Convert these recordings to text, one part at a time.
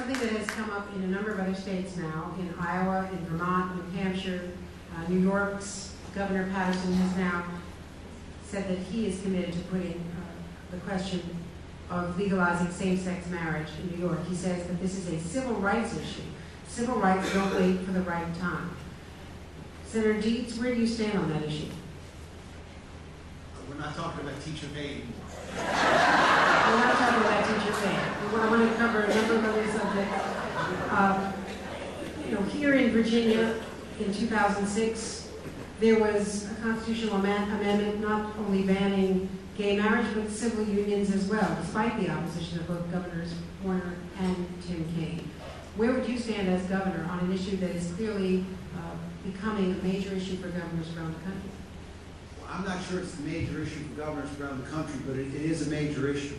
something that has come up in a number of other states now, in Iowa, in Vermont, New Hampshire, New York's Governor Patterson has now said that he is committed to putting the question of legalizing same-sex marriage in New York. He says that this is a civil rights issue. Civil rights don't wait for the right time. Senator Dietz, where do you stand on that issue? We're not talking about teacher pay anymore. We're not talking about teacher pay. I want to cover a number of other subjects. Here in Virginia in 2006, there was a constitutional amendment not only banning gay marriage, but civil unions as well, despite the opposition of both Governors Warner and Tim Kaine. Where would you stand as governor on an issue that is clearly becoming a major issue for governors around the country? Well, I'm not sure it's a major issue for governors around the country, but it is a major issue.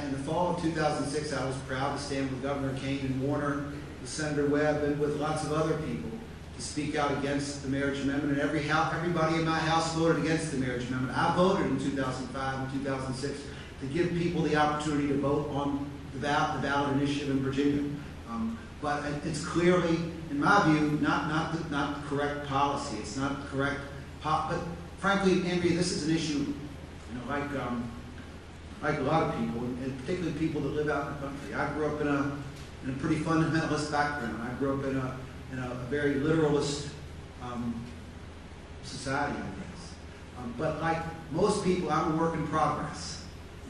In the fall of 2006, I was proud to stand with Governor Kaine and Warner, with Senator Webb, and with lots of other people to speak out against the marriage amendment. And everybody in my house voted against the marriage amendment. I voted in 2005 and 2006 to give people the opportunity to vote on the ballot initiative in Virginia. But it's clearly, in my view, not the correct policy. It's not correct. But frankly, Andrea, this is an issue, like a lot of people, and particularly people that live out in the country. I grew up in a pretty fundamentalist background. I grew up in a very literalist society, I guess. But like most people, I'm a work in progress.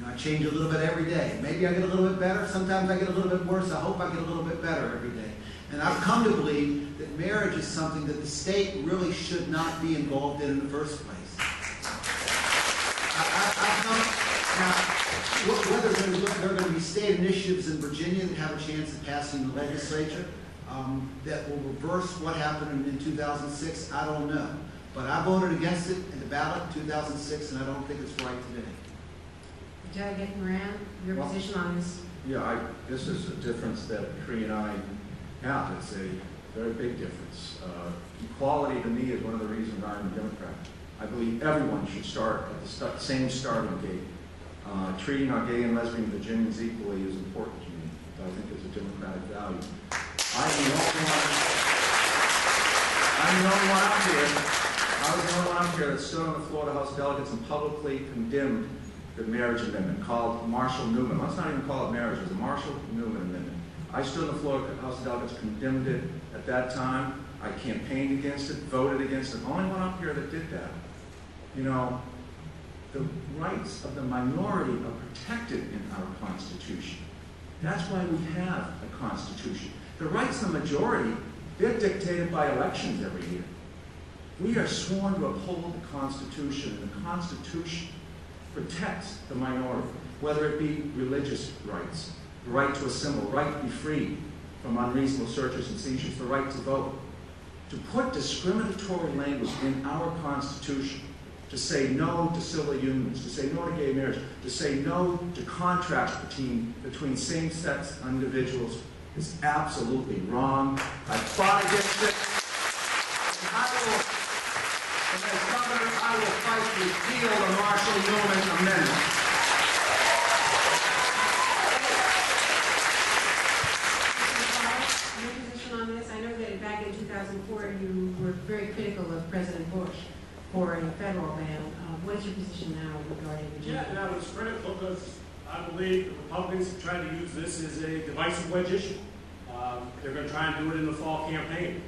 I change a little bit every day. Maybe I get a little bit better. Sometimes I get a little bit worse. I hope I get a little bit better every day. And I've come to believe that marriage is something that the state really should not be involved in the first place. Whether there are going to be state initiatives in Virginia that have a chance of passing the legislature that will reverse what happened in 2006, I don't know. But I voted against it in the ballot in 2006, and I don't think it's right today. Delegate Moran, your position on this? Yeah, this is a difference that Cree and I have. It's a very big difference. Equality to me is one of the reasons I'm a Democrat. I believe everyone should start at the same starting gate. Treating our gay and lesbian Virginians equally is important to me. I think it's a democratic value. I'm the only one out here. I was the only one out here that stood on the floor of the House of Delegates and publicly condemned the marriage amendment called Marshall-Newman. Let's not even call it marriage. It was a Marshall-Newman amendment. I stood on the floor of the House of Delegates, condemned it at that time. I campaigned against it, voted against it. The only one up here that did that. The rights of the minority are protected in our Constitution. That's why we have a Constitution. The rights of the majority, they're dictated by elections every year. We are sworn to uphold the Constitution, and the Constitution protects the minority, whether it be religious rights, the right to assemble, the right to be free from unreasonable searches and seizures, the right to vote. To put discriminatory language in our Constitution, to say no to civil unions, to say no to gay marriage, to say no to contracts between same-sex individuals is absolutely wrong. I fought against it. And as governor, I will fight to repeal the Marshall-Newman amendment. Your position on this? I know that back in 2004 you were very critical of President Bush for a federal ban. What is your position now regarding Virginia? Yeah, and I was critical because I believe the Republicans have tried to use this as a divisive wedge issue. They're going to try and do it in the fall campaign.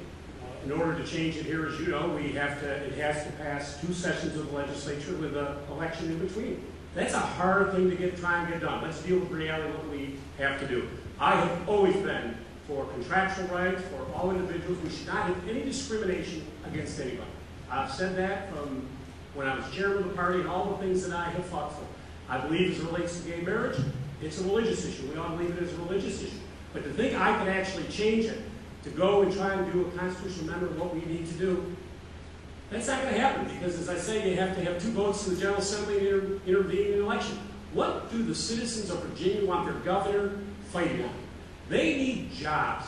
In order to change it here, as you know, it has to pass 2 sessions of the legislature with an election in between. That's a hard thing to try and get done. Let's deal with reality, what we have to do. I have always been for contractual rights for all individuals. We should not have any discrimination against anybody. I've said that from when I was chairman of the party and all the things that I have fought for. I believe as it relates to gay marriage, it's a religious issue. We all believe it is a religious issue. But to think I could actually change it, to go and try and do a constitutional amendment of what we need to do, that's not going to happen because, as I say, you have to have 2 votes in the General Assembly to intervene in an election. What do the citizens of Virginia want their governor fighting on? They need jobs.